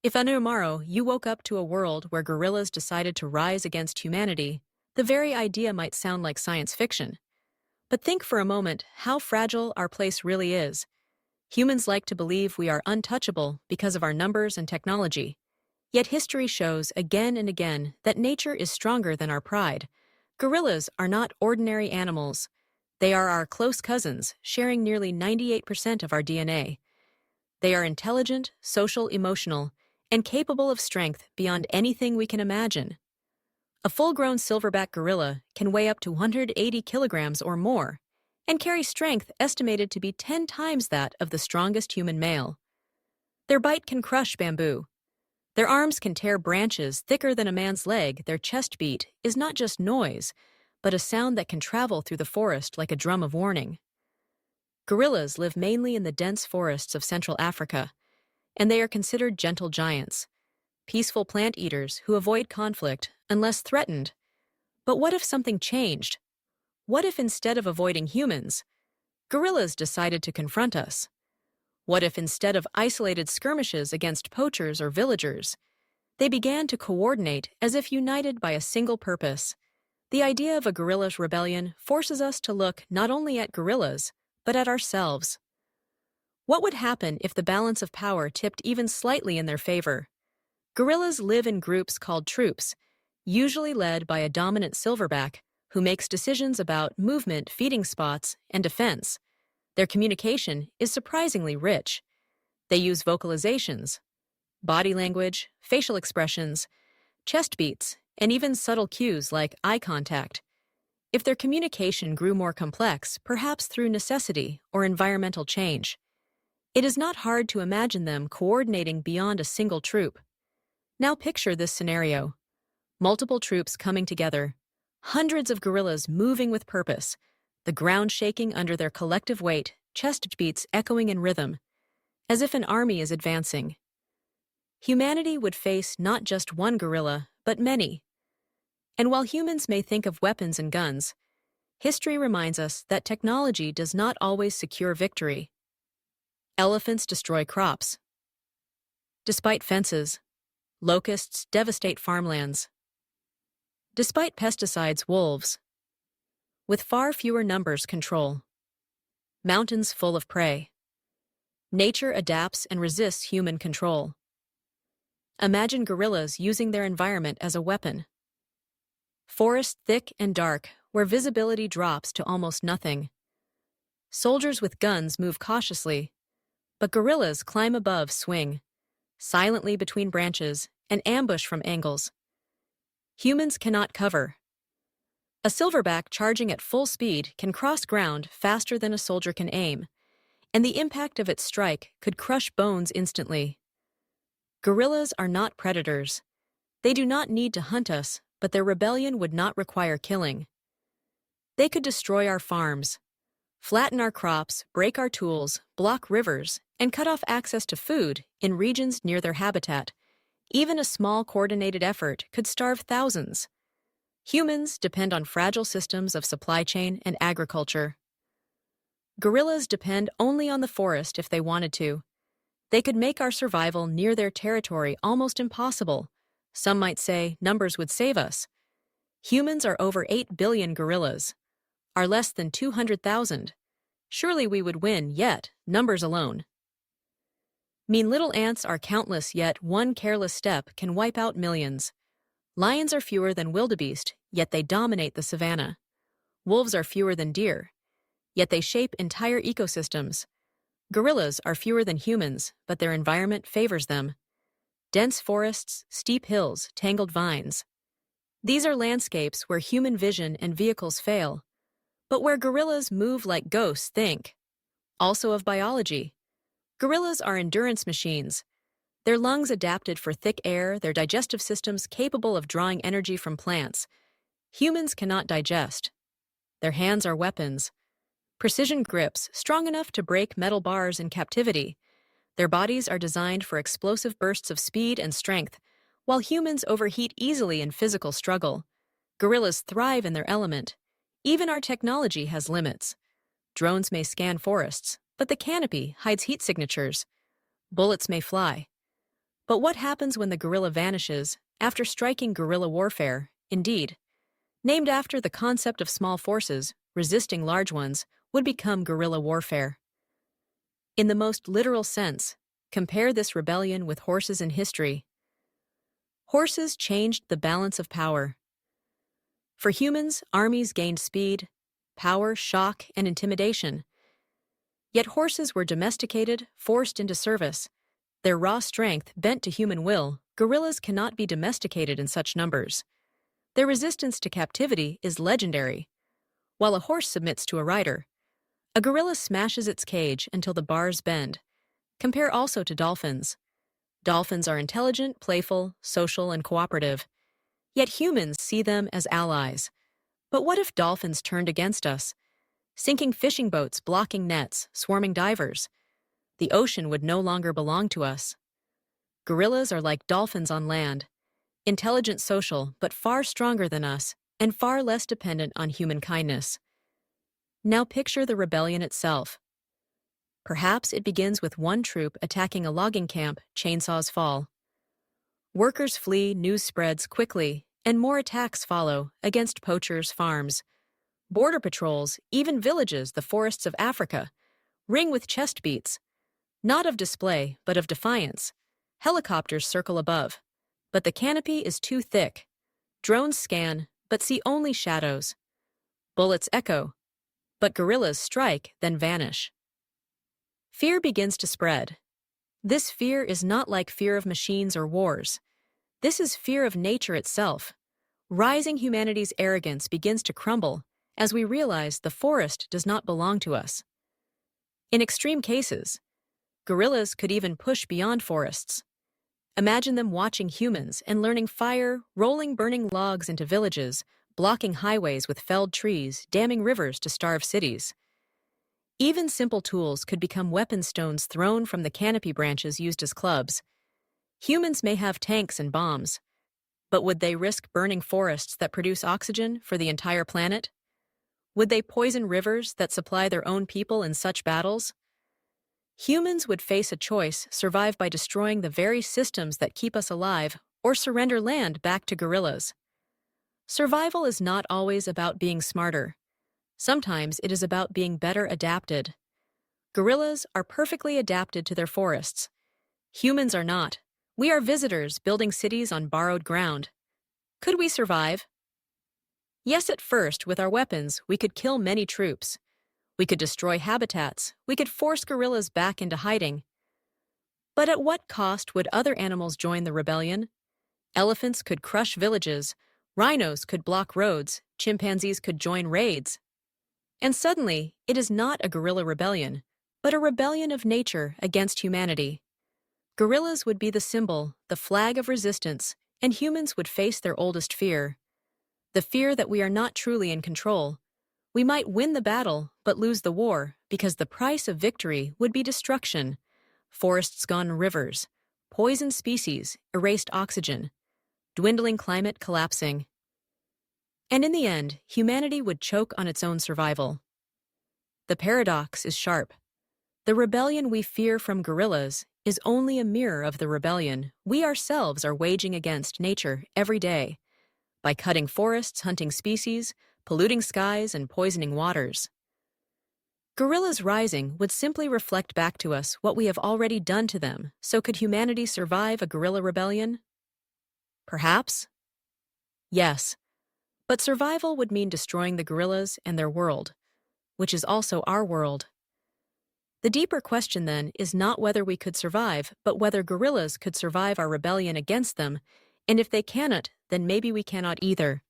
If on tomorrow you woke up to a world where gorillas decided to rise against humanity, the very idea might sound like science fiction. But think for a moment how fragile our place really is. Humans like to believe we are untouchable because of our numbers and technology. Yet history shows again and again that nature is stronger than our pride. Gorillas are not ordinary animals. They are our close cousins, sharing nearly 98% of our DNA. They are intelligent, social, emotional, and capable of strength beyond anything we can imagine. A full-grown silverback gorilla can weigh up to 180 kilograms or more and carry strength estimated to be 10 times that of the strongest human male. Their bite can crush bamboo. Their arms can tear branches thicker than a man's leg. Their chest beat is not just noise, but a sound that can travel through the forest like a drum of warning. Gorillas live mainly in the dense forests of Central Africa, and they are considered gentle giants, peaceful plant eaters who avoid conflict unless threatened. But what if something changed? What if instead of avoiding humans, gorillas decided to confront us? What if instead of isolated skirmishes against poachers or villagers, they began to coordinate as if united by a single purpose? The idea of a guerrilla's rebellion forces us to look not only at gorillas, but at ourselves. What would happen if the balance of power tipped even slightly in their favor? Gorillas live in groups called troops, usually led by a dominant silverback who makes decisions about movement, feeding spots, and defense. Their communication is surprisingly rich. They use vocalizations, body language, facial expressions, chest beats, and even subtle cues like eye contact. If their communication grew more complex, perhaps through necessity or environmental change, it is not hard to imagine them coordinating beyond a single troop. Now picture this scenario. Multiple troops coming together, hundreds of gorillas moving with purpose, the ground shaking under their collective weight, chest beats echoing in rhythm, as if an army is advancing. Humanity would face not just one gorilla, but many. And while humans may think of weapons and guns, history reminds us that technology does not always secure victory. Elephants destroy crops. Despite fences, locusts devastate farmlands. Despite pesticides, wolves, with far fewer numbers, control. Mountains full of prey. Nature adapts and resists human control. Imagine gorillas using their environment as a weapon. Forests thick and dark, where visibility drops to almost nothing. Soldiers with guns move cautiously, but gorillas climb above, swing, silently between branches, and ambush from angles. Humans cannot cover. A silverback charging at full speed can cross ground faster than a soldier can aim, and the impact of its strike could crush bones instantly. Gorillas are not predators. They do not need to hunt us, but their rebellion would not require killing. They could destroy our farms, flatten our crops, break our tools, block rivers, and cut off access to food in regions near their habitat. Even a small coordinated effort could starve thousands. Humans depend on fragile systems of supply chain and agriculture. Gorillas depend only on the forest if they wanted to. They could make our survival near their territory almost impossible. Some might say numbers would save us. Humans are over 8 billion gorillas, are less than 200,000. Surely we would win, yet numbers alone. Mean little ants are countless, yet one careless step can wipe out millions. Lions are fewer than wildebeest, yet they dominate the savanna. Wolves are fewer than deer, yet they shape entire ecosystems. Gorillas are fewer than humans, but their environment favors them. Dense forests, steep hills, tangled vines. These are landscapes where human vision and vehicles fail, but where gorillas move like ghosts. Think. Also of biology. Gorillas are endurance machines. Their lungs adapted for thick air, their digestive systems capable of drawing energy from plants. Humans cannot digest. Their hands are weapons. Precision grips, strong enough to break metal bars in captivity. Their bodies are designed for explosive bursts of speed and strength, while humans overheat easily in physical struggle. Gorillas thrive in their element. Even our technology has limits. Drones may scan forests, but the canopy hides heat signatures. Bullets may fly, But what happens when the gorilla vanishes after striking guerrilla warfare, indeed? Named after the concept of small forces, resisting large ones would become guerrilla warfare. In the most literal sense, compare this rebellion with horses in history. Horses changed the balance of power. For humans, armies gained speed, power, shock, and intimidation. Yet horses were domesticated, forced into service. Their raw strength bent to human will, gorillas cannot be domesticated in such numbers. Their resistance to captivity is legendary. While a horse submits to a rider, a gorilla smashes its cage until the bars bend. Compare also to dolphins. Dolphins are intelligent, playful, social, and cooperative. Yet humans see them as allies. But what if dolphins turned against us? Sinking fishing boats, blocking nets, swarming divers. The ocean would no longer belong to us. Gorillas are like dolphins on land. Intelligent, social, but far stronger than us, and far less dependent on human kindness. Now picture the rebellion itself. Perhaps it begins with one troop attacking a logging camp, chainsaws fall. Workers flee, news spreads quickly, and more attacks follow against poachers' farms. Border patrols, even villages, the forests of Africa, ring with chest beats, not of display, but of defiance. Helicopters circle above, but the canopy is too thick. Drones scan, but see only shadows. Bullets echo, but guerrillas strike, then vanish. Fear begins to spread. This fear is not like fear of machines or wars. This is fear of nature itself. Rising humanity's arrogance begins to crumble as we realize the forest does not belong to us. In extreme cases, gorillas could even push beyond forests. Imagine them watching humans and learning fire, rolling burning logs into villages, blocking highways with felled trees, damming rivers to starve cities. Even simple tools could become weapon stones thrown from the canopy branches used as clubs. Humans may have tanks and bombs, but would they risk burning forests that produce oxygen for the entire planet? Would they poison rivers that supply their own people in such battles? Humans would face a choice: survive by destroying the very systems that keep us alive, or surrender land back to gorillas. Survival is not always about being smarter. Sometimes it is about being better adapted. Gorillas are perfectly adapted to their forests. Humans are not. We are visitors building cities on borrowed ground. Could we survive? Yes, at first, with our weapons, we could kill many troops. We could destroy habitats. We could force gorillas back into hiding. But at what cost would other animals join the rebellion? Elephants could crush villages. Rhinos could block roads. Chimpanzees could join raids. And suddenly, it is not a guerrilla rebellion, but a rebellion of nature against humanity. Gorillas would be the symbol, the flag of resistance, and humans would face their oldest fear. The fear that we are not truly in control. We might win the battle, but lose the war, because the price of victory would be destruction. Forests gone rivers, poisoned species, erased oxygen, dwindling climate collapsing. And in the end, humanity would choke on its own survival. The paradox is sharp. The rebellion we fear from gorillas is only a mirror of the rebellion we ourselves are waging against nature every day, by cutting forests, hunting species, polluting skies, and poisoning waters. Gorillas rising would simply reflect back to us what we have already done to them. So could humanity survive a guerrilla rebellion? Perhaps. Yes. But survival would mean destroying the gorillas and their world, which is also our world. The deeper question then is not whether we could survive, but whether gorillas could survive our rebellion against them, and if they cannot, then maybe we cannot either.